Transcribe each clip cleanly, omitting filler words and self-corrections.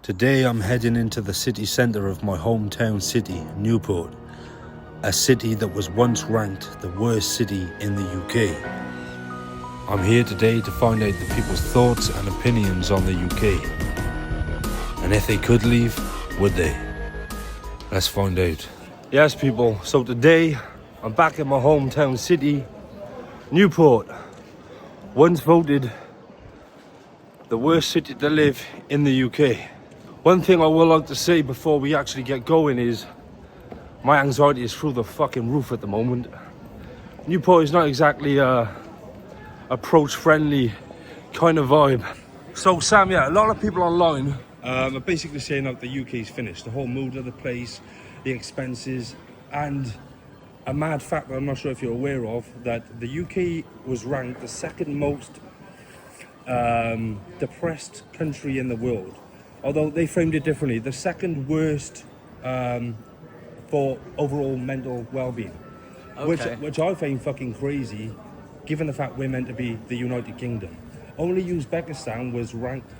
Today I'm heading into the city centre of my hometown city, Newport, a city that was once ranked the worst city in the UK. I'm here today to find out the people's thoughts and opinions on the UK. And if they could leave, would they? Let's find out. Yes, people, so today I'm back in my hometown city, Newport, once voted the worst city to live in the UK. One thing I would like to say before we actually get going is my anxiety is through the fucking roof at the moment. Newport is not exactly a approach-friendly kind of vibe. So Sam, yeah, a lot of people online are basically saying that the UK is finished. The whole mood of the place, the expenses, and a mad fact that I'm not sure if you're aware of, that the UK was ranked the second most depressed country in the world. Although they framed it differently, the second worst for overall mental well-being. Okay. Which I find fucking crazy, given the fact we're meant to be the United Kingdom. Only Uzbekistan was ranked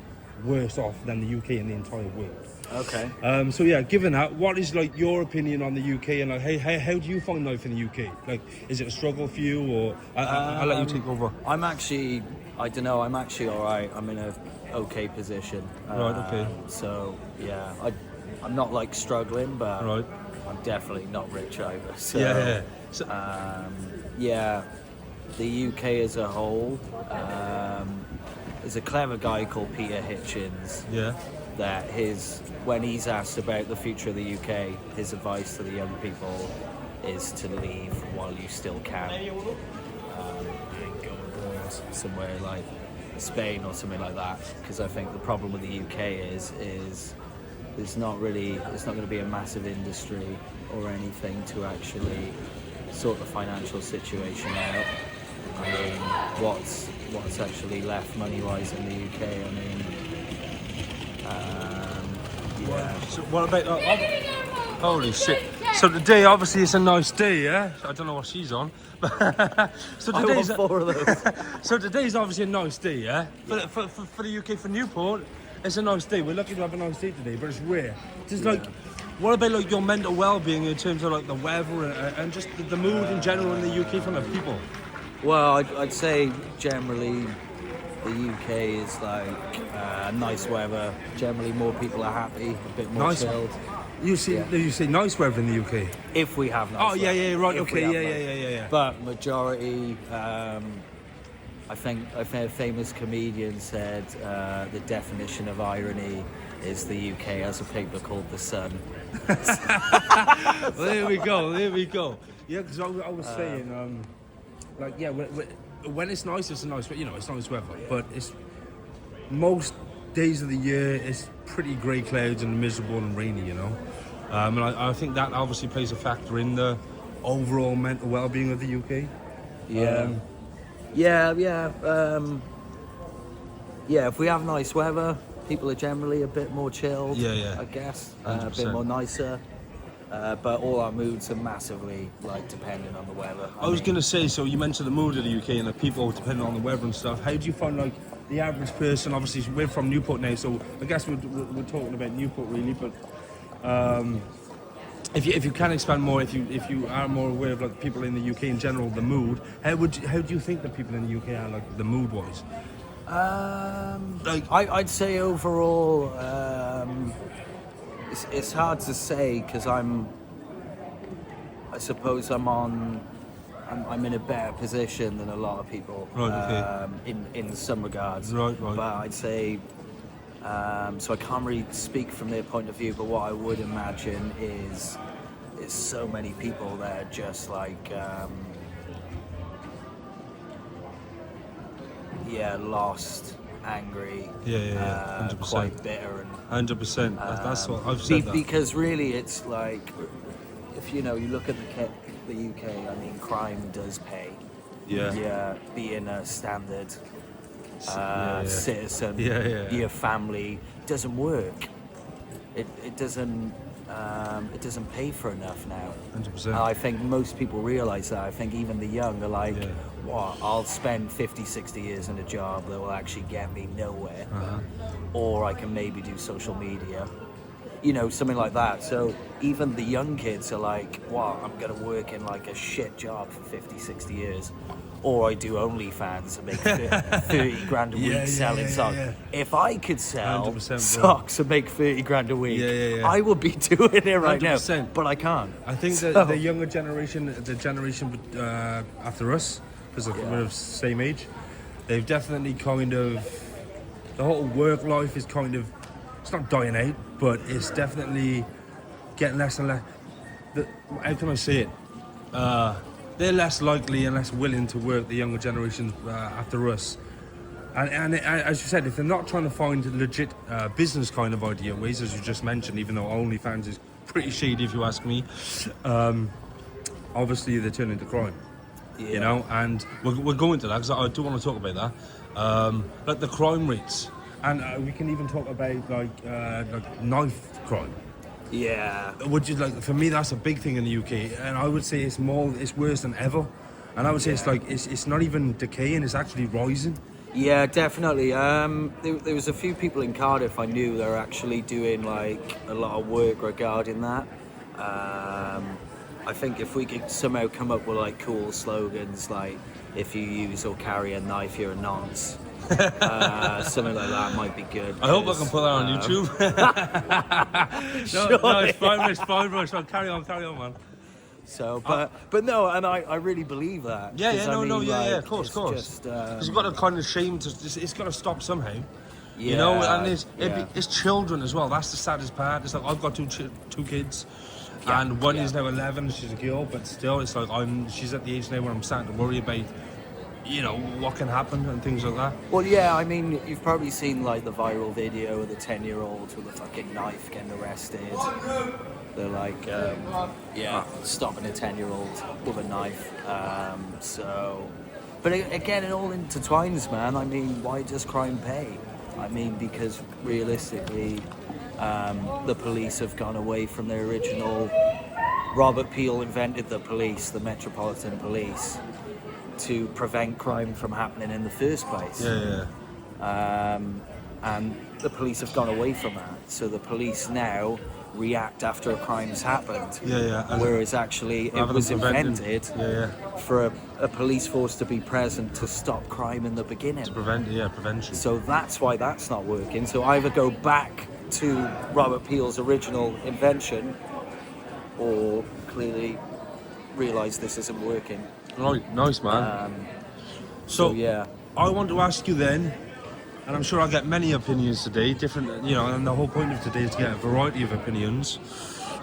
worse off than the UK in the entire world. Okay. So yeah, given that, what is like your opinion on the UK, and like how do you find life in the UK? Like, is it a struggle for you, or I'll let you take over? I'm actually all right. I'm in a okay position. Right, okay. So yeah, I'm not like struggling, but Right. I'm definitely not rich either. So Yeah. So, yeah, the UK as a whole, there's a clever guy called Peter Hitchens. yeah. That when he's asked about the future of the UK, his advice to the young people is to leave while you still can. And go abroad somewhere like Spain or something like that. Because I think the problem with the UK is it's not going to be a massive industry or anything to actually sort the financial situation out. I mean, what's actually left money-wise in the UK? I mean, yeah. So what about holy shit. So today obviously it's a nice day, yeah? I don't know what she's on. So I want 4 of those. So today's obviously a nice day, yeah? For the UK, for Newport, it's a nice day. We're lucky to have a nice day today, but it's rare. Just like, what about like your mental well-being in terms of like the weather and just the mood in general in the UK from the people? Well, I'd say generally the UK is like nice weather. Generally, more people are happy, a bit more Nice. chilled. You say nice weather in the UK? If we have nice Oh, weather. yeah, right, If we okay, have yeah. But majority, I think a famous comedian said the definition of irony is the UK has a paper called The Sun. Well, there we go. Yeah, because I was saying, like, yeah, when it's nice, it's nice weather. But it's most days of the year, it's pretty grey clouds and miserable and rainy, you know. And I think that obviously plays a factor in the overall mental well-being of the UK. Yeah. If we have nice weather, people are generally a bit more chilled. Yeah. I guess 100%. a bit more nicer. But all our moods are massively like dependent on the weather. I was gonna say, so you mentioned the mood of the UK and the people depending on the weather and stuff. How do you find like the average person? Obviously, we're from Newport now, so I guess we're talking about Newport really. But if you can expand more, if you are more aware of like people in the UK in general, the mood. How do you think the people in the UK are, like the mood wise? I'd say overall, it's hard to say because I'm in a better position than a lot of people. Right, okay. In some regards. Right. But I'd say, so I can't really speak from their point of view, but what I would imagine is so many people that are just like, lost, angry, 100%. quite bitter, and 100%. That's what I've said. because really, it's like if you look at the UK. I mean, crime does pay. Yeah. Being a standard citizen, Yeah. your family doesn't work. It doesn't. it doesn't pay for enough now. 100%. And I think most people realise that. I think even the young are like, Yeah. what, I'll spend 50, 60 years in a job that will actually get me nowhere. Uh-huh. Or I can maybe do social media, you know, something like that. So even the young kids are like, wow, I'm going to work in like a shit job for 50, 60 years. Or I do OnlyFans and make 30 grand a week selling socks. Yeah. If I could sell 100%, bro. socks and make 30 grand a week, Yeah. I would be doing it right 100%. now. But I can't. I think that the younger generation, the generation after us, because we're of the same age, they've definitely kind of, the whole work life is kind of, it's not dying out, but it's definitely getting less and less. How can I say it? They're less likely and less willing to work, the younger generation after us. And as you said, if they're not trying to find legit business kind of idea ways, as you just mentioned, even though OnlyFans is pretty shady if you ask me, obviously they turn into crime. Yeah. You know, and we're going to that because I do want to talk about that. Like the crime rates, and we can even talk about like knife crime. Yeah. Which is like, for me, that's a big thing in the UK, and I would say it's worse than ever. And I would say it's not even decaying; it's actually rising. Yeah, definitely. There was a few people in Cardiff I knew that are actually doing like a lot of work regarding that. I think if we could somehow come up with like cool slogans like "if you use or carry a knife, you're a nonce." Something like that might be good. I hope I can put that on YouTube. no, it's fine, bro. So carry on, man. So, but no, and I really believe that. Yeah, Like, of course. Just, Because you've got to kind of shame to. It's got to stop somehow. Yeah, you know, and it's children as well. That's the saddest part. It's like I've got two kids, and one is now 11. She's a girl, but still, it's like she's at the age now where I'm starting to worry about, you know, what can happen and things like that. Well, yeah, I mean, you've probably seen like the viral video of the 10-year-olds with a fucking knife getting arrested. They're like, stopping a 10-year-old with a knife. But again, it all intertwines, man. I mean, why does crime pay? I mean, because realistically, the police have gone away from their original. Robert Peel invented the police, the Metropolitan Police, to prevent crime from happening in the first place. And the police have gone away from that. So the police now react after a crime's happened. Whereas actually it was invented for a police force to be present to stop crime in the beginning. To prevention. So that's why that's not working. So either go back to Robert Peel's original invention or clearly realise this isn't working. Right, nice, man. So yeah. I want to ask you then, and I'm sure I'll get many opinions today, different, you know, and the whole point of today is to get a variety of opinions.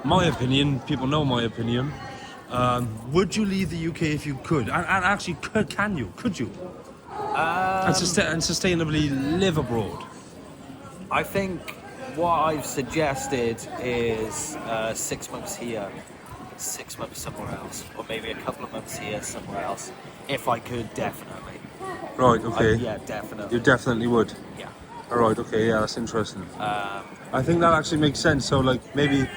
My opinion, people know my opinion. Would you leave the UK if you could? And actually, could you? And sustainably live abroad? I think what I've suggested is 6 months here, 6 months somewhere else, or maybe a couple of months here, somewhere else. If I could, definitely. Right, okay. Yeah, definitely. You definitely would? Yeah. Alright, okay, yeah, that's interesting. I think that actually makes sense. So, like, maybe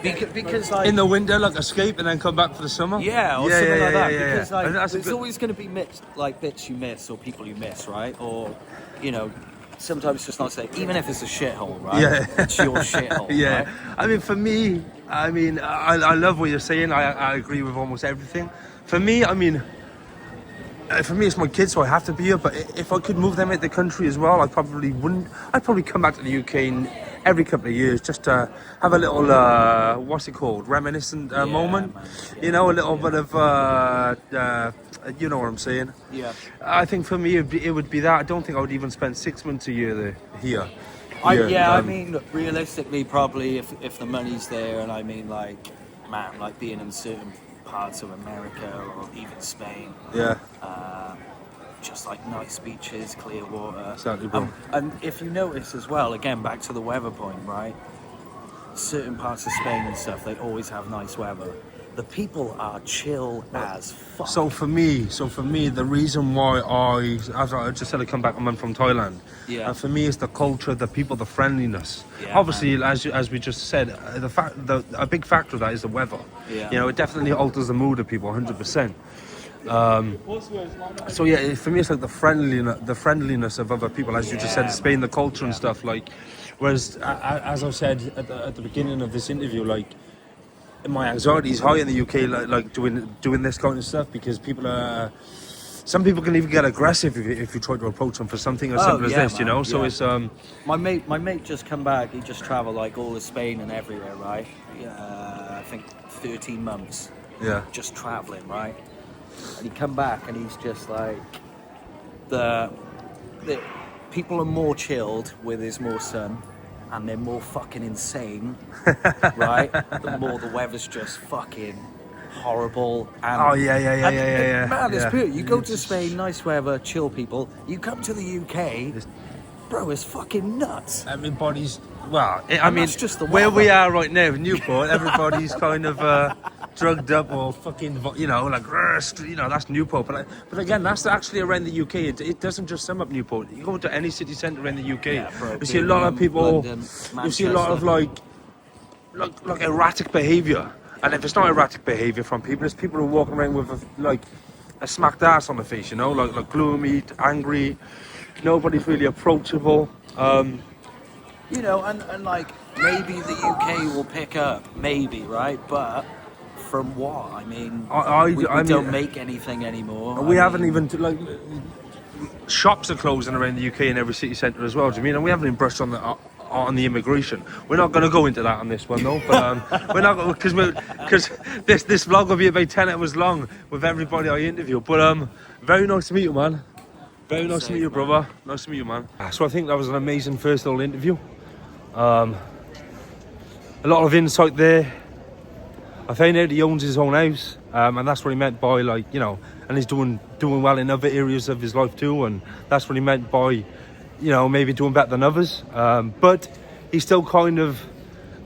because like, in the winter, like, escape and then come back for the summer? Yeah, or something like that. Because like, That's there's always going to be bits you miss or people you miss, right? Or, you know, sometimes it's just not safe. Even if it's a shithole, right? Yeah. It's your shithole, Yeah. right? I mean, for me, I love what you're saying. I agree with almost everything. For me, it's my kids, so I have to be here. But if I could move them out the country as well, I probably wouldn't. I'd probably come back to the UK every couple of years just to have a little, reminiscent moment. Man. Yeah. You know, a little bit of, you know what I'm saying? Yeah. I think for me, it would be that. I don't think I would even spend 6 months a year here. I mean, realistically, probably if the money's there, and I mean, like, man, like being in certain parts of America or even Spain. Yeah. Just like nice beaches, clear water. Exactly, bro. And if you notice as well, again, back to the weather point, right? Certain parts of Spain and stuff, they always have nice weather. the people are chill as fuck. So for me, the reason why as I just said, I come back. I'm from Thailand. Yeah. And for me, it's the culture, the people, the friendliness. Yeah, Obviously, as we just said, a big factor of that is the weather. Yeah. You know, it definitely alters the mood of people, 100%. So yeah, for me, it's like the friendliness of other people, as you just said, Spain, the culture and stuff. Like, whereas as I said at the beginning of this interview, like, my anxiety is high in the UK, like doing this kind of stuff, because some people can even get aggressive if you try to approach them for something as simple as this, you know. So it's my mate just come back. He just travelled like all of Spain and everywhere, right? I think 13 months. Yeah. Just travelling, right? And he come back and he's just like the people are more chilled with his more sun. And they're more fucking insane, right? The more the weather's just fucking horrible. And, Man, it's beautiful. You go to Spain, nice weather, chill people. You come to the UK, bro, it's fucking nuts. Everybody's that's just the where weather. we are right now, Newport. Everybody's kind of drugged up or fucking, you know, like, you know, that's Newport. But again, that's actually around the UK. It doesn't just sum up Newport. You go to any city centre in the UK, Bro, you see a lot of people. London, you see a lot of like erratic behaviour. And if it's not erratic behaviour from people, it's people who are walking around with a smacked ass on the face, you know, like gloomy, angry. Nobody's really approachable. You know, and like maybe the UK will pick up, maybe, right? But from what? I mean, we don't make anything anymore. We haven't even, like, shops are closing around the UK in every city centre as well, do you mean? And we haven't even brushed on the immigration. We're not going to go into that on this one, though. But we're not, because this vlog will be about 10 hours long with everybody I interview. But very nice to meet you, man. Very nice to meet you, brother. Nice to meet you, man. So I think that was an amazing first little interview. A lot of insight there. I found out he owns his own house, and that's what he meant by, like, you know, and he's doing well in other areas of his life too, and that's what he meant by, you know, maybe doing better than others. But he still kind of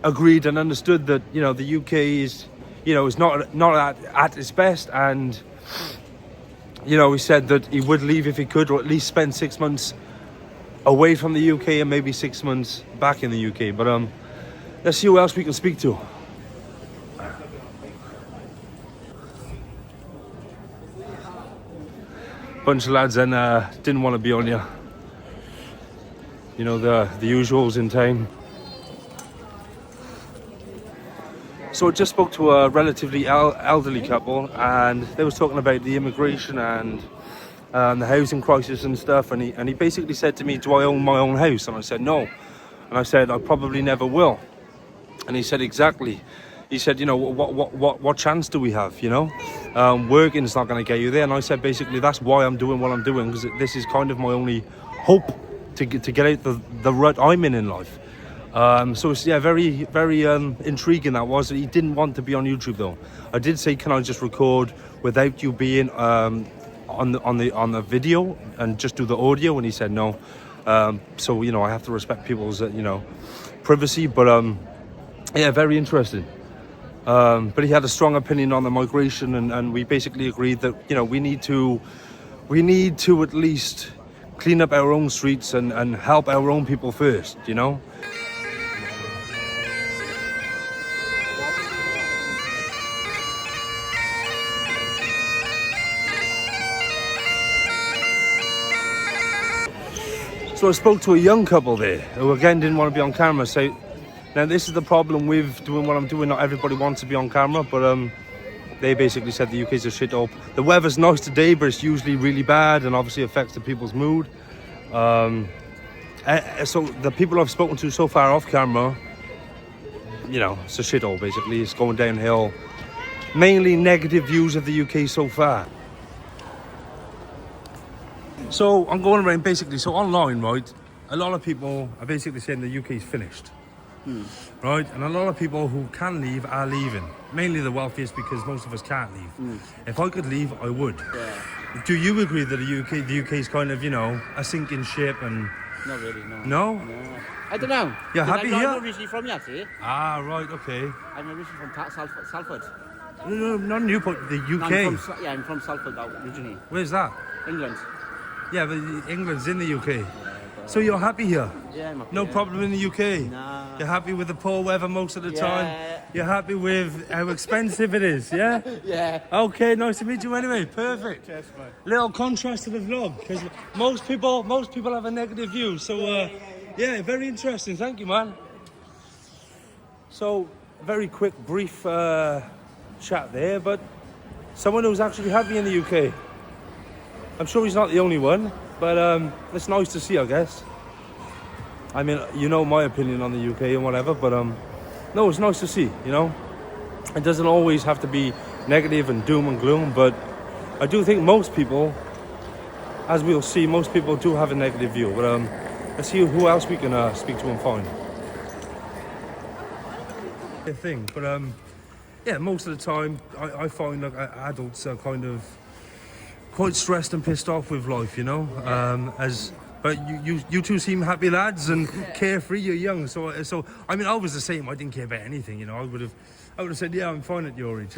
agreed and understood that, you know, the UK is, you know, is not at its best, and, you know, he said that he would leave if he could, or at least spend 6 months away from the UK and maybe 6 months back in the UK. But let's see who else we can speak to. Bunch of lads and didn't want to be on you. You know, the usuals in town. So I just spoke to a relatively elderly couple, and they was talking about the immigration and the housing crisis and stuff, and he basically said to me, do I own my own house? And I said no, and I said I probably never will. And he said exactly. He said, you know, what chance do we have, you know? Working's not going to get you there. And I said, basically, that's why I'm doing what I'm doing, because this is kind of my only hope to get out the rut I'm in life. So it's, yeah, very, very intriguing that was. He didn't want to be on YouTube though. I did say, can I just record without you being on the video and just do the audio? And he said no. So, you know, I have to respect people's you know, privacy. But yeah, very interesting. But he had a strong opinion on the migration, and we basically agreed that, you know, we need to at least clean up our own streets and help our own people first, you know. So I spoke to a young couple there who again didn't want to be on camera. So now this is the problem with doing what I'm doing. Not everybody wants to be on camera, but they basically said the UK's a shit up. The weather's nice today, but it's usually really bad and obviously affects the people's mood. So the people I've spoken to so far off camera, you know, it's a shithole basically. It's going downhill. Mainly negative views of the UK so far. So I'm going around basically, so online, right, a lot of people are basically saying the UK's finished, right? And a lot of people who can leave are leaving. Mainly the wealthiest, because most of us can't leave. If I could leave, I would. Yeah. Do you agree that the UK is kind of, you know, a sinking ship and... Not really, no. No? No. I don't know. You're happy here? I'm originally from Yatty. Ah, right, okay. I'm originally from Salford. No, not Newport, the No, UK. I'm from Salford originally. Where's that? England. Yeah, but England's in the UK. So you're happy here? Yeah, I'm happy. No problem in the UK? Nah. You're happy with the poor weather most of the Yeah. time? You're happy with how expensive it is, yeah? Yeah. Okay, nice to meet you anyway. Perfect. Cheers, man. Little contrast to the vlog, because most people have a negative view. So, yeah, very interesting. Thank you, man. So, very quick, brief chat there, but someone who's actually happy in the UK. I'm sure he's not the only one, but it's nice to see, I guess. I mean, you know my opinion on the UK and whatever, but no, it's nice to see, you know. It doesn't always have to be negative and doom and gloom, but I do think most people, as we'll see, most people do have a negative view. But let's see who else we can speak to and find. Thing, but yeah, most of the time I find like adults are kind of quite stressed and pissed off with life, you know. But you two seem happy lads and carefree. You're young, so I mean, I was the same. I didn't care about anything, you know. I would have said, yeah, I'm fine at your age.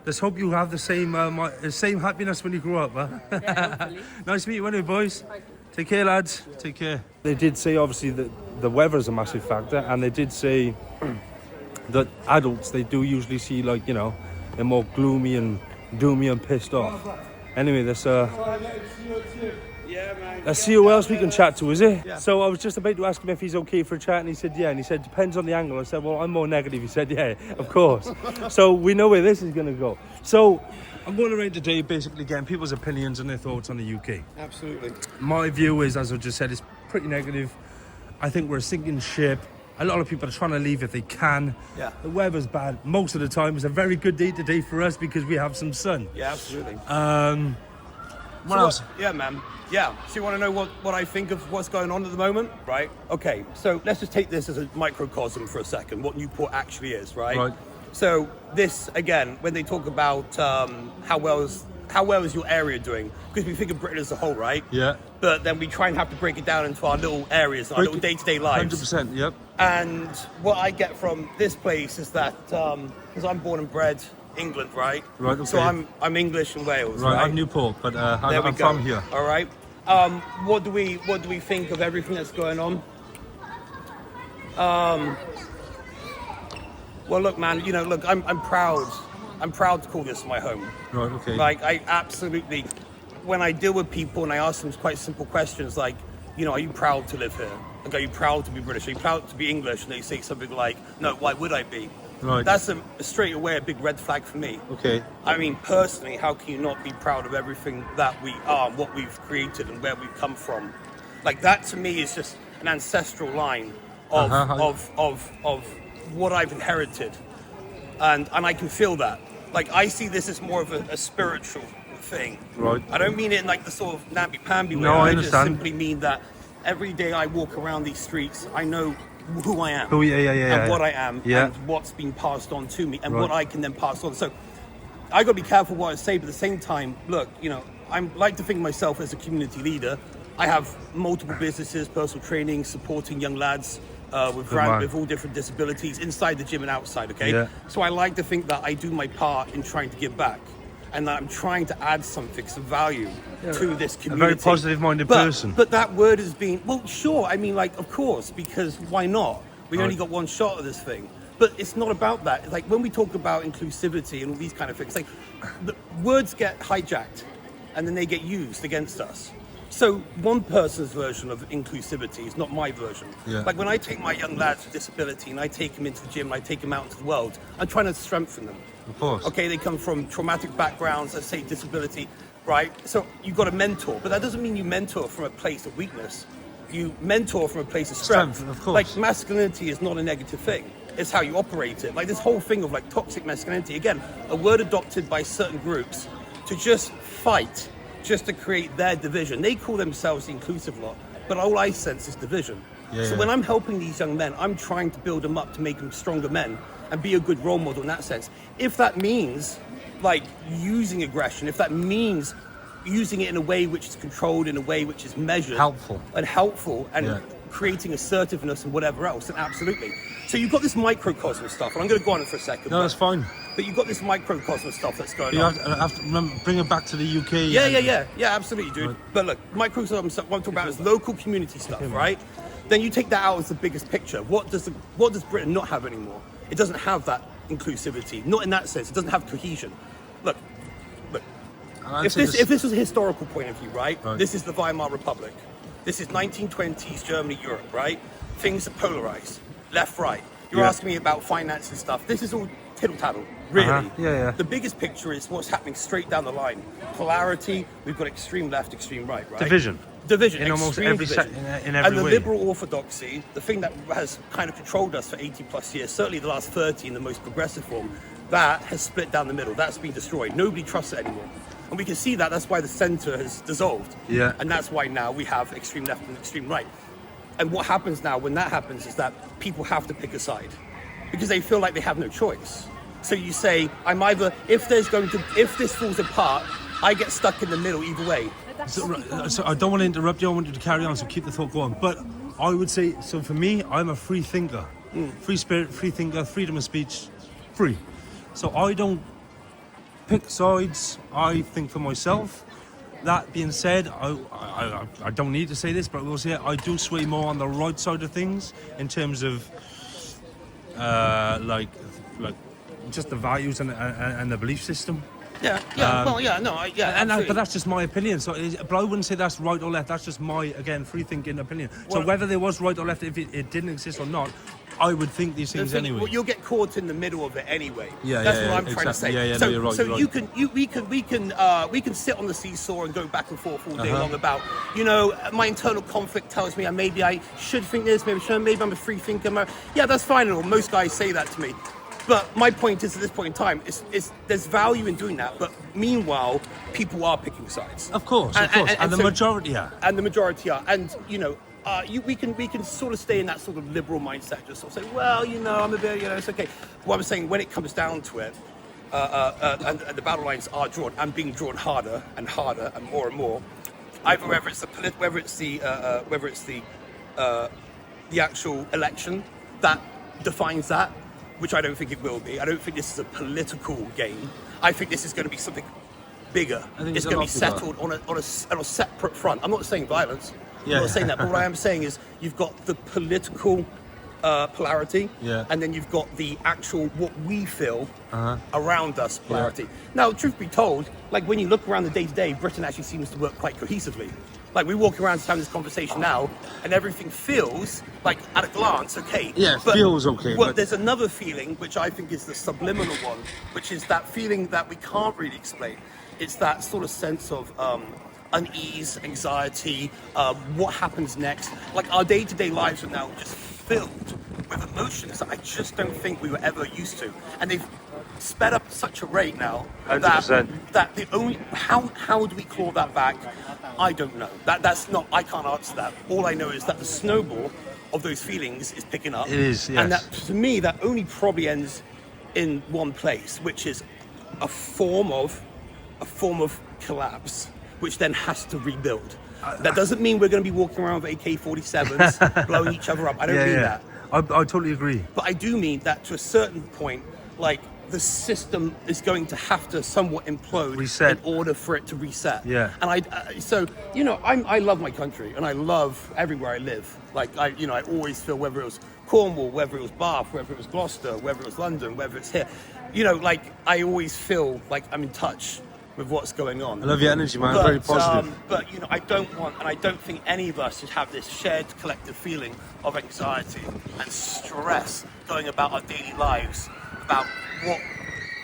Let's hope you have the same happiness when you grow up, huh? Yeah, Nice to meet you anyway, boys. Take care, lads. Take care. They did say obviously that the weather is a massive factor, and they did say that adults, they do usually see, like, you know, they're more gloomy and doomy and pissed off. Anyway, let's see who else we can chat to, is it? Yeah. So I was just about to ask him if he's okay for a chat, and he said yeah, and he said depends on the angle. I said, well, I'm more negative. He said yeah, of course. So we know where this is going to go. So I'm going around today basically getting people's opinions and their thoughts on the UK. Absolutely. My view is, as I just said, it's pretty negative. I think we're a sinking ship. A lot of people are trying to leave if they can. Yeah. The weather's bad most of the time. It's a very good day today for us because we have some sun. Yeah, absolutely. What else? Yeah, man. Yeah. So you want to know what I think of what's going on at the moment, right? Okay. So let's just take this as a microcosm for a second. What Newport actually is, right? Right. So this again, when they talk about how well is your area doing? Because we think of Britain as a whole, right? Yeah. But then we try and have to break it down into our little areas, our little day-to-day lives. 100%. Yep. And what I get from this place is that because I'm born and bred England, right? Right. Okay. So I'm English in Wales, Right. right? I'm Newport, but There we I'm go. from here. All right. What do we think of everything that's going on? Well, look, man. You know, look, I'm proud. I'm proud to call this my home. Right. Okay. Like, I absolutely, when I deal with people and I ask them quite simple questions like, you know, are you proud to live here? Like, are you proud to be British? Are you proud to be English? And they say something like, no, why would I be? Right. That's straight away a big red flag for me. Okay. I mean, personally, how can you not be proud of everything that we are, what we've created and where we've come from? Like, that to me is just an ancestral line of what I've inherited. And I can feel that. Like, I see this as more of a spiritual thing. Right. I don't mean it in like the sort of namby-pamby way. No, I just understand. simply mean that every day I walk around these streets, I know who I am. Yeah. And what I am, Yeah. and what's been passed on to me, and Right. what I can then pass on. So I got to be careful what I say, but at the same time, look, you know, I like to think of myself as a community leader. I have multiple businesses, personal training, supporting young lads with all different disabilities, inside the gym and outside, okay? Yeah. So I like to think that I do my part in trying to give back, and that I'm trying to add something, some value to this community. A very positive-minded person. But that word has been, well, sure, I mean, like, of course, because why not? We Right. only got one shot at this thing. But it's not about that. Like, when we talk about inclusivity and all these kind of things, like, the words get hijacked and then they get used against us. So one person's version of inclusivity is not my version. Yeah. Like, when I take my young lads with disability and I take them into the gym and I take them out into the world, I'm trying to strengthen them. Of course. Okay, they come from traumatic backgrounds, let's say disability, right? So you've got to mentor, but that doesn't mean you mentor from a place of weakness. You mentor from a place of strength. Strength, of course. Like, masculinity is not a negative thing. It's how you operate it. Like, this whole thing of like toxic masculinity, again, a word adopted by certain groups to just fight, just to create their division. They call themselves the inclusive lot, but all I sense is division. So when I'm helping these young men, I'm trying to build them up to make them stronger men and be a good role model in that sense. If that means like using aggression, if that means using it in a way which is controlled, in a way which is measured, helpful and creating assertiveness and whatever else, then absolutely. So you've got this microcosm stuff, and I'm going to go on it for a second. No, that's fine. But you've got this microcosm stuff that's going You on. have to remember, bring it back to the UK. Yeah, absolutely, dude. Right. But look, microcosm stuff, what I'm talking about is local community stuff, right? Then you take that out as the biggest picture. What does Britain not have anymore? It doesn't have that inclusivity. Not in that sense. It doesn't have cohesion. Look. If this was a historical point of view, right? This is the Weimar Republic. This is 1920s Germany, Europe, right? Things are polarized, left, right. You're asking me about finance and stuff. This is all tittle-tattle, really. The biggest picture is what's happening straight down the line. Polarity, we've got extreme left, extreme right, right? Division in almost every division. in every and the way. liberal orthodoxy, the thing that has kind of controlled us for 80 plus years, certainly the last 30 in the most progressive form, that has split down the middle. That's been destroyed. Nobody trusts it anymore. And we can see that. That's why the center has dissolved. Yeah. And that's why now we have extreme left and extreme right. And what happens now when that happens is that people have to pick a side because they feel like they have no choice. So you say, I'm either, if this falls apart, I get stuck in the middle either way. So I don't want to interrupt you. I want you to carry on, so keep the thought going. But I would say, so for me, I'm a free thinker. Free spirit, free thinker, freedom of speech, free. So I don't pick sides. I think for myself. That being said, I don't need to say this, but I will say I do sway more on the right side of things in terms of like just the values and the belief system. But that's just my opinion. So, but I wouldn't say that's right or left. That's just my, again, free thinking opinion. So whether there was right or left, if it didn't exist or not, I would think these things anyway. Well, you'll get caught in the middle of it anyway. That's what I'm trying to say. No, you're right. So you're right. we can sit on the seesaw and go back and forth all day long about, my internal conflict tells me maybe I should think this, maybe I'm a free thinker. Yeah, that's fine. And all. Most guys say that to me. But my point is, at this point in time, is there's value in doing that. But meanwhile, people are picking sides. Of course. And the majority are. And the majority are. And, we can sort of stay in that sort of liberal mindset, just sort of say, well, I'm a bit, it's okay. What I'm saying, when it comes down to it, and the battle lines are drawn and being drawn harder and more, either whether it's the actual election that defines that, which I don't think it will be. I don't think this is a political game. I think this is going to be something bigger. It's going to be settled on a separate front. I'm not saying violence. I'm not saying that. But what I am saying is you've got the political polarity, and then you've got the actual what we feel around us polarity. Now, truth be told, like when you look around the day-to-day, Britain actually seems to work quite cohesively. Like we walk around having this conversation now, and everything feels like at a glance okay. Yeah, but, feels okay. But there's another feeling which I think is the subliminal one, which is that feeling that we can't really explain. It's that sort of sense of unease, anxiety, what happens next. Like our day-to-day lives are now just filled with emotions that I just don't think we were ever used to, and they've sped up at such a rate now 100%. that the only how do we claw that back? I don't know. That's not. I can't answer that. All I know is that the snowball of those feelings is picking up. It is, yes. And that to me, that only probably ends in one place, which is a form of collapse, which then has to rebuild. That doesn't mean we're going to be walking around with AK-47s blowing each other up. I don't mean that. I totally agree. But I do mean that to a certain point, like the system is going to have to somewhat implode Reset. in order for it to reset. Yeah. And I love my country and I love everywhere I live. Like I always feel, whether it was Cornwall, whether it was Bath, whether it was Gloucester, whether it was London, whether it's here, like I always feel like I'm in touch with what's going on. I love your energy, man. Very positive. But I don't want, and I don't think any of us should have this shared collective feeling of anxiety and stress going about our daily lives, about what,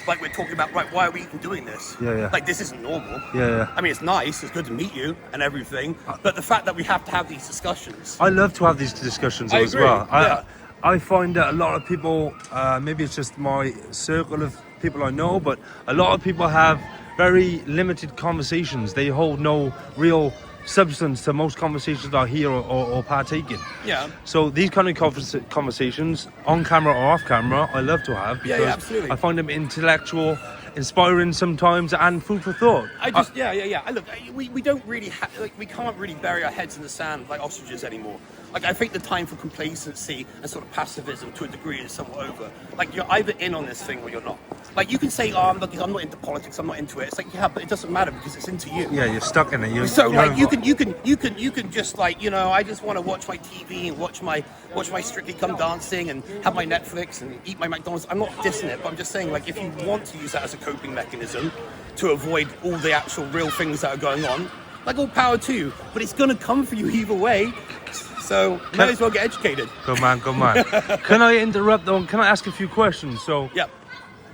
like we're talking about, right, why are we even doing this? Like this isn't normal. I mean, it's nice, it's good to meet you and everything, but the fact that we have to have these discussions. I love to have these discussions as agree. well. Yeah. I find that a lot of people, maybe it's just my circle of people I know, but a lot of people have very limited conversations. They hold no real substance to most conversations I hear or partake in. Yeah. So these kind of conversations, on camera or off camera, I love to have because absolutely. I find them intellectual, inspiring sometimes, and food for thought. Look, we don't really we can't really bury our heads in the sand like ostriches anymore. Like, I think the time for complacency and sort of pacifism to a degree is somewhat over. Like, you're either in on this thing or you're not. Like, you can say, oh, I'm not into politics, I'm not into it. It's like, yeah, but it doesn't matter because it's into you. Yeah, you're stuck in it. So like you can just like, you know, I just want to watch my TV and watch my Strictly Come Dancing and have my Netflix and eat my McDonald's. I'm not dissing it, but I'm just saying, like, if you want to use that as a coping mechanism to avoid all the actual real things that are going on, like, all power to you. But it's gonna come for you either way. So might as well get educated. Good man. Can I interrupt though? Can I ask a few questions? So, Yeah.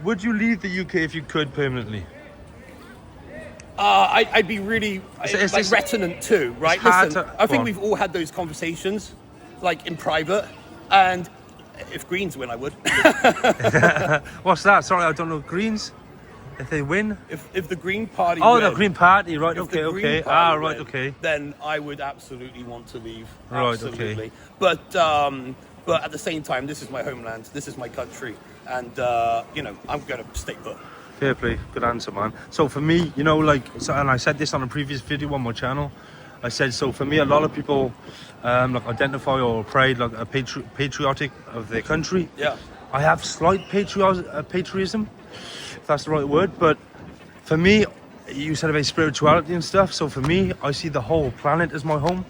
would you leave the UK if you could permanently? I'd be really it's reticent too, right? hard Listen, to- I go think on. we've all had those conversations, like in private, and if Greens win, I would. What's that? Sorry, I don't know. Greens? If they win? If the Green Party Oh, win, the Green Party, right, if the okay. Green Ah, Party right, win, okay. then I would absolutely want to leave. Right, Absolutely. okay. But at the same time, this is my homeland, this is my country, and you know, I'm gonna stay put. Fair play, good answer, man. So for me, you know, like, so, and I said this on a previous video on my channel, I said, so for me, a lot of people like identify or pride like a patriotic of their country. Yeah. I have slight patriotism, if that's the right word, but for me, you said about spirituality and stuff, so for me, I see the whole planet as my home.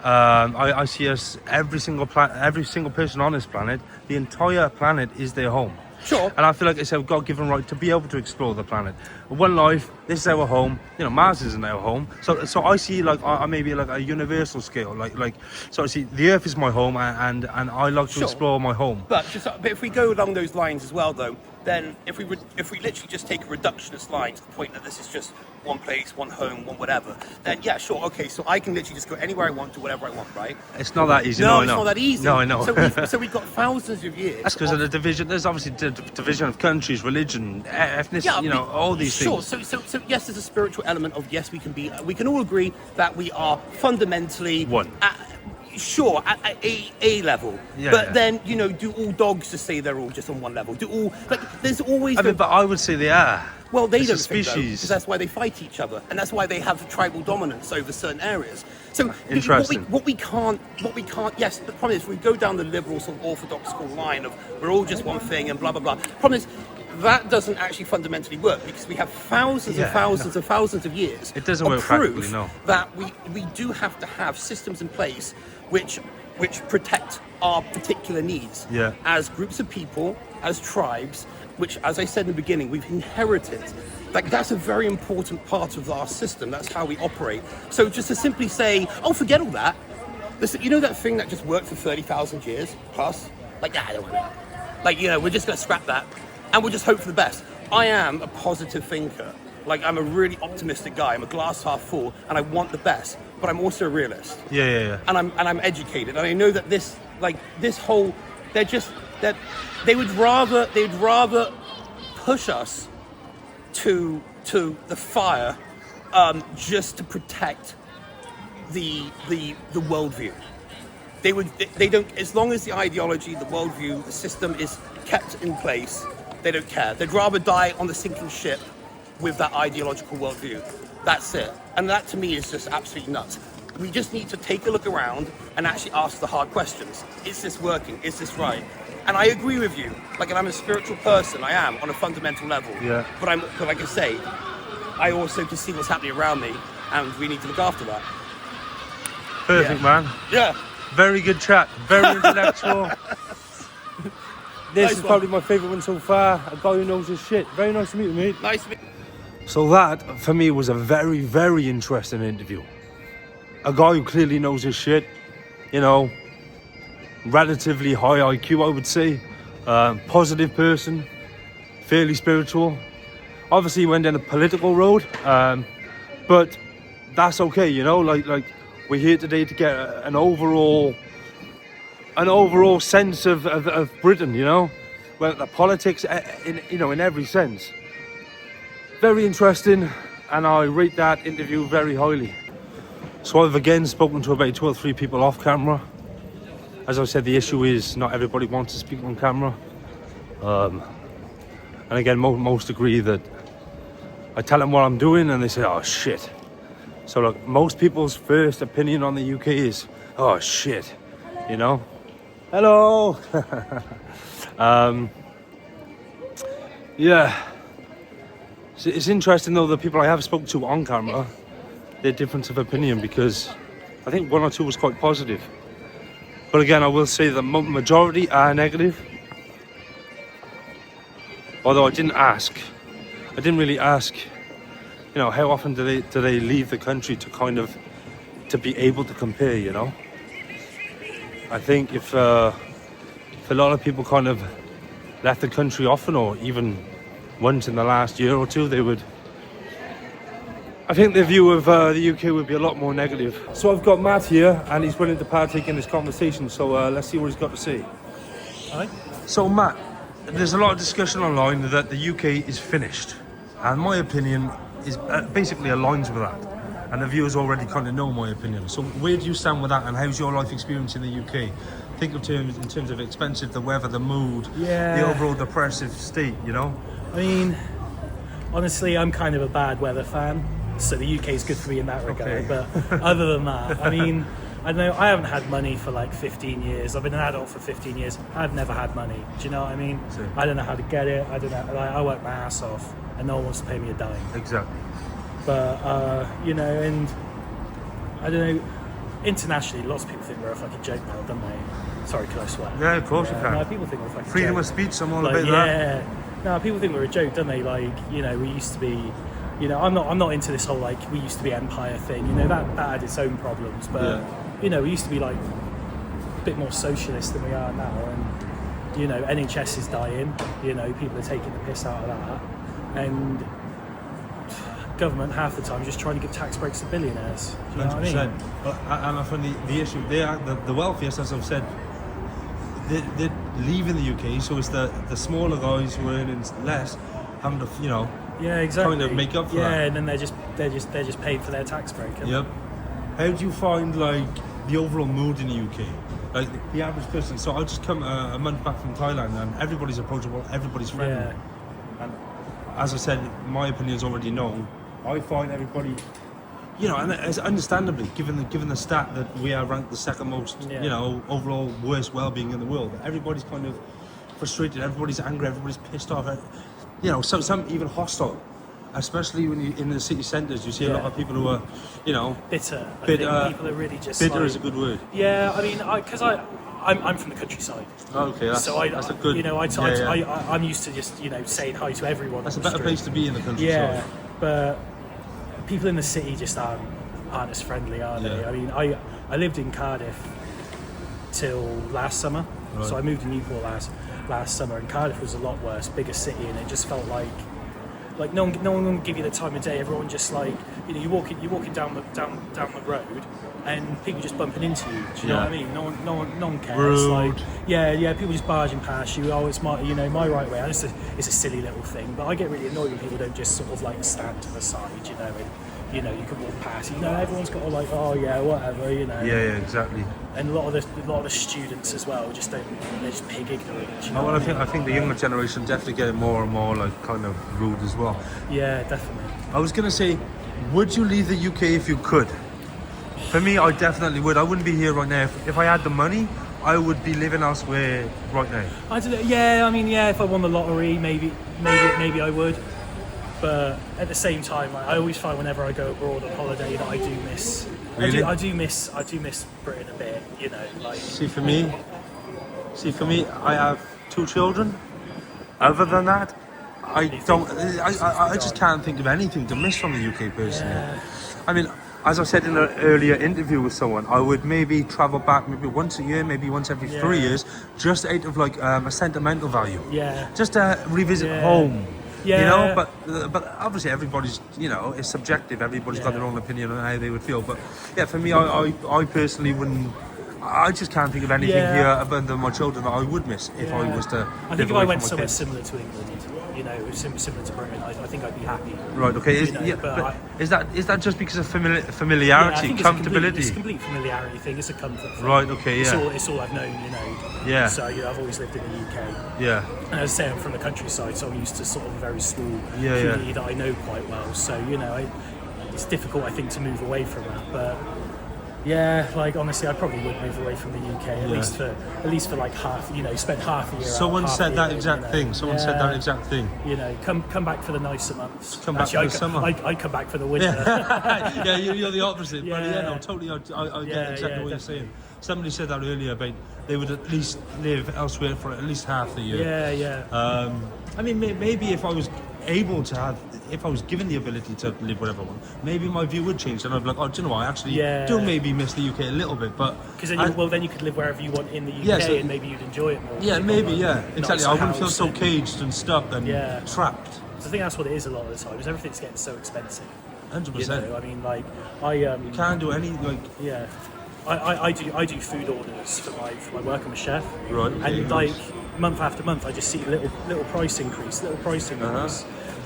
I see us, every single person on this planet, the entire planet is their home. Sure. And I feel like it's a God-given right to be able to explore the planet. One life, this is our home. You know, Mars isn't our home. So I see like maybe like a universal scale. Like so I see the Earth is my home, and I like to Sure. explore my home. But if we go along those lines as well, though, then if we literally just take a reductionist line to the point that this is just one place, one home, one whatever, then yeah, sure, okay, so I can literally just go anywhere I want to whatever I want, right? It's not that easy. No, I it's know. not that easy. No, I know. So we've got thousands of years. That's because of the division. There's obviously division of countries, religion, ethnicity. You know, all these sure. things. So yes, there's a spiritual element of yes, we can all agree that we are fundamentally One. Sure, at a level. Yeah, but yeah. then, you know, do all dogs just say they're all just on one level? Do all, like, there's always... I mean, but I would say they are. Well, they It's don't a think so, species. because that's why they fight each other, and that's why they have tribal dominance over certain areas. So Interesting. what we can't. Yes, the problem is we go down the liberal sort of orthodox school line of we're all just one thing and blah blah blah. Problem is that doesn't actually fundamentally work because we have thousands and thousands and thousands of years. It doesn't of work proof practically, no. That we do have to have systems in place which protect our particular needs Yeah. as groups of people, as tribes, which, as I said in the beginning, we've inherited. Like, that's a very important part of our system. That's how we operate. So just to simply say, oh, forget all that. Listen, you know that thing that just worked for 30,000 years plus? Like, I don't want that. Like, you know, we're just going to scrap that and we'll just hope for the best. I am a positive thinker. Like, I'm a really optimistic guy. I'm a glass half full and I want the best, but I'm also a realist. Yeah. And I'm educated, and I know that they would rather push us to the fire just to protect the worldview. They don't, as long as the ideology, the worldview, the system is kept in place, they don't care. They'd rather die on the sinking ship with that ideological worldview. That's it. And that to me is just absolutely nuts. We just need to take a look around and actually ask the hard questions. Is this working? Is this right? And I agree with you. Like, and I'm a spiritual person. I am on a fundamental level. Yeah. But like I say, I also can see what's happening around me, and we need to look after that. Perfect, man. Yeah. Very good chat. Very intellectual. This Nice is one. probably my favourite one so far. A guy who knows his shit. Very nice to meet you, mate. Nice to meet you. So that, for me, was a very, very interesting interview. A guy who clearly knows his shit, you know, relatively high IQ, I would say. Positive person, fairly spiritual. Obviously, he went down a political road, but that's okay, you know. Like we're here today to get an overall sense of Britain, you know, well, the politics, in every sense. Very interesting, and I rate that interview very highly. So I've again spoken to about 2 or 3 people off camera. As I said, the issue is not everybody wants to speak on camera. And again, most agree that I tell them what I'm doing and they say, oh shit. So look, most people's first opinion on the UK is, oh shit, you know. Hello. Yeah. It's interesting though, the people I have spoken to on camera, their difference of opinion, because I think one or two was quite positive. But again, I will say the majority are negative. Although I didn't really ask, you know, how often do they leave the country to be able to compare, you know? I think if a lot of people kind of left the country often, or even once in the last year or two, I think the view of the UK would be a lot more negative. So I've got Matt here, and he's willing to partake in this conversation, so let's see what he's got to say. All right. So Matt, there's a lot of discussion online that the UK is finished, and my opinion is basically aligns with that, and the viewers already kind of know my opinion. So where do you stand with that, and how's your life experience in the UK? Think of terms in terms of expensive, the weather, the mood, the overall depressive state, you know? I mean, honestly, I'm kind of a bad weather fan, so the UK is good for me in that regard. Okay. But other than that, I mean, I don't know, I haven't had money for like 15 years. I've been an adult for 15 years. I've never had money. Do you know what I mean? Same. I don't know how to get it. I don't know. Like, I work my ass off, and no one wants to pay me a dime. Exactly. But you know, and I don't know. Internationally, lots of people think we're a fucking joke now, don't they? Sorry, can I swear? Yeah, of course you can. No, people think we're a fucking Freedom joke. of speech, I'm all Like, about that. no, people think we're a joke, don't they? Like, you know, we used to be, you know, I'm not into this whole like we used to be empire thing. You know, that had its own problems, but you know, we used to be like a bit more socialist than we are now, and you know, NHS is dying. You know, people are taking the piss out of that, and government half the time just trying to give tax breaks to billionaires. Do you know what I mean? 100%. But and I find the issue, they are the wealthiest, as I've said, they're leaving the UK, so it's the smaller guys who are earning less having to, you know, Yeah, exactly. kind of make up for yeah, that. and then they're just paid for their tax break. Yep. How do you find like the overall mood in the UK? Like the average person. So I just come a month back from Thailand, and everybody's approachable, everybody's friendly. Yeah. And as I said, my opinion is already known. I find everybody, you know, and it's understandably, given the stat that we are ranked the second most, Yeah. you know, overall worst well-being in the world. Everybody's kind of frustrated. Everybody's angry. Everybody's pissed off. You know, some even hostile. Especially when you in the city centres, you see a lot of people who are, you know, Bitter. I Bitter. think people are really just bitter like, is a good word. Yeah, I mean, because I'm from the countryside, Okay, that's, so that's a good. you know, yeah. I'm used to just, you know, saying hi to everyone. That's a on the better street. place to be in the countryside. Yeah, but people in the city just aren't as friendly, are they? Yeah. I mean, I lived in Cardiff till last summer, Right. so I moved to Newport last summer, and Cardiff was a lot worse, bigger city, and it just felt like no one will give you the time of day. Everyone just like, you know, you're walking down the road, and people just bumping into you. Do you know Yeah. what I mean? No one cares. Rude. Like, yeah, people just barging past you. Oh, it's my, you know, my right way. And it's a silly little thing, but I get really annoyed when people don't just sort of like stand to the side. You know, and you know, you can walk past. You know, everyone's got to like, oh yeah, whatever. You know. Yeah, exactly. And a lot of the students as well just don't. They're just pig ignorant. Do you know Oh, well, what I think the younger generation definitely get more and more like kind of rude as well. Yeah, definitely. I was gonna say, would you leave the UK if you could? For me, I definitely would. I wouldn't be here right now. If I had the money, I would be living elsewhere right now. I don't know. Yeah, I mean, yeah. If I won the lottery, maybe I would. But at the same time, like, I always find whenever I go abroad on holiday that I do miss. Really? I do miss Britain a bit. You know, like. See, for me, I have 2 children. Other than that, I just can't think of anything to miss from the UK personally. Yeah. I mean, as I said in an earlier interview with someone, I would maybe travel back maybe once a year, maybe once every 3 years, just out of like a sentimental value. Yeah. Just to revisit Yeah. home. Yeah. You know, but obviously everybody's, you know, it's subjective. Everybody's got their own opinion on how they would feel. But yeah, for me, I personally wouldn't. I just can't think of anything here other than my children that I would miss if I was to. I think if I went somewhere similar to England, you know, similar to Britain, I think I'd be happy. Right. Okay. You know, But is that just because of familiarity, I think comfortability? It's a complete familiarity thing. It's a comfort thing. Right. Okay. Yeah. It's all I've known. You know. Yeah. So you know, I've always lived in the UK. Yeah. And as I say, I'm from the countryside, so I'm used to sort of a very small Yeah, community that I know quite well. So, you know, it's difficult, I think, to move away from that. But Yeah, like honestly, I probably would move away from the UK at least for like half. You know, spend half a year. Someone out, said half that year, exact you know. thing. Someone said that exact thing. You know, come back for the nicer months. Come back for the summer. I come back for the winter. Yeah, you're the opposite. But yeah, no, totally. I get exactly what you're saying. Somebody said that earlier about they would at least live elsewhere for at least half the year. Yeah. I mean, maybe if I was able to have, if I was given the ability to live wherever I want, maybe my view would change, and I'd be like, oh, do you know what? I actually do maybe miss the UK a little bit, but because then you could live wherever you want in the UK, and maybe you'd enjoy it more. Yeah, maybe, exactly. I wouldn't feel so caged and stuck and trapped. So I think that's what it is a lot of the time. Is everything's getting so expensive. 100%. You know, I mean, like you can't do any like. Yeah. I do food orders for my work. I'm a chef, right? And like month after month, I just see little price increase,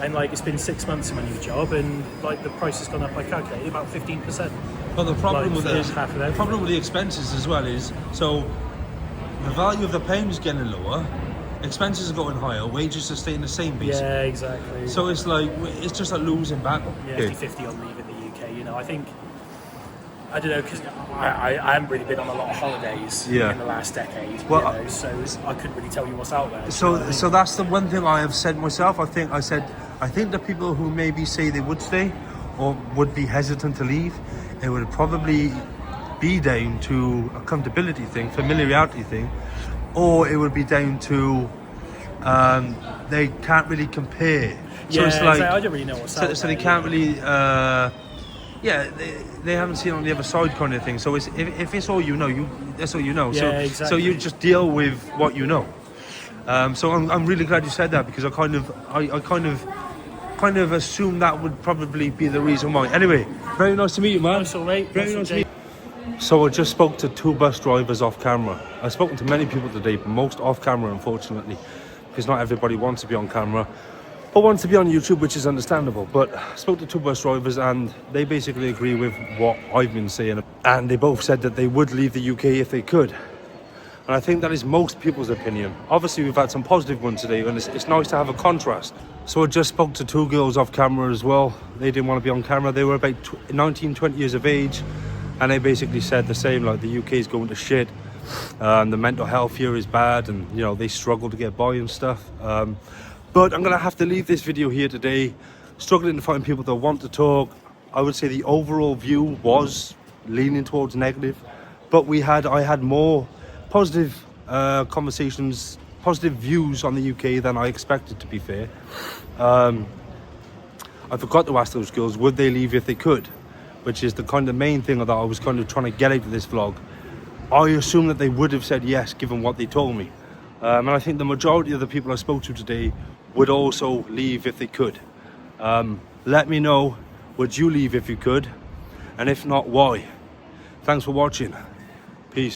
and like it's been 6 months in my new job, and like the price has gone up. I calculated about 15%. But the problem with the expenses as well is so the value of the pound is getting lower, expenses are going higher, wages are staying the same basically. Yeah, exactly. So it's like it's just a losing battle. Yeah, 50-50 on leaving the UK. You know, I think. I don't know, because I haven't really been on a lot of holidays in the last decade, well, so I couldn't really tell you what's out there. So that's the one thing I have said myself. I think the people who maybe say they would stay or would be hesitant to leave, it would probably be down to a comfortability thing, familiarity thing, or it would be down to they can't really compare. So it's like I don't really know what's out there. So they can't really. They haven't seen on the other side kind of thing. So if it's all you know, that's all you know. Yeah, exactly. So you just deal with what you know. So I'm really glad you said that, because I kind of assumed that would probably be the reason why. Anyway, very nice to meet you, man. That's all right. Very nice to meet you. So I just spoke to 2 bus drivers off camera. I've spoken to many people today, but most off camera, unfortunately, because not everybody wants to be on camera. Or wants to be on YouTube, which is understandable. But I spoke to 2 bus drivers and they basically agree with what I've been saying. And they both said that they would leave the UK if they could. And I think that is most people's opinion. Obviously, we've had some positive ones today, and it's nice to have a contrast. So I just spoke to 2 girls off camera as well. They didn't want to be on camera. They were about 19, 20 years of age. And they basically said the same, like the UK is going to shit. The mental health here is bad, and you know, they struggle to get by and stuff. But I'm going to have to leave this video here today, struggling to find people that want to talk. I would say the overall view was leaning towards negative, but I had more positive conversations, positive views on the UK than I expected, to be fair. I forgot to ask those girls, would they leave if they could? Which is the main thing that I was kind of trying to get out of this vlog. I assume that they would have said yes, given what they told me. And I think the majority of the people I spoke to today would also leave if they could. Let me know, would you leave if you could? And if not, why? Thanks for watching.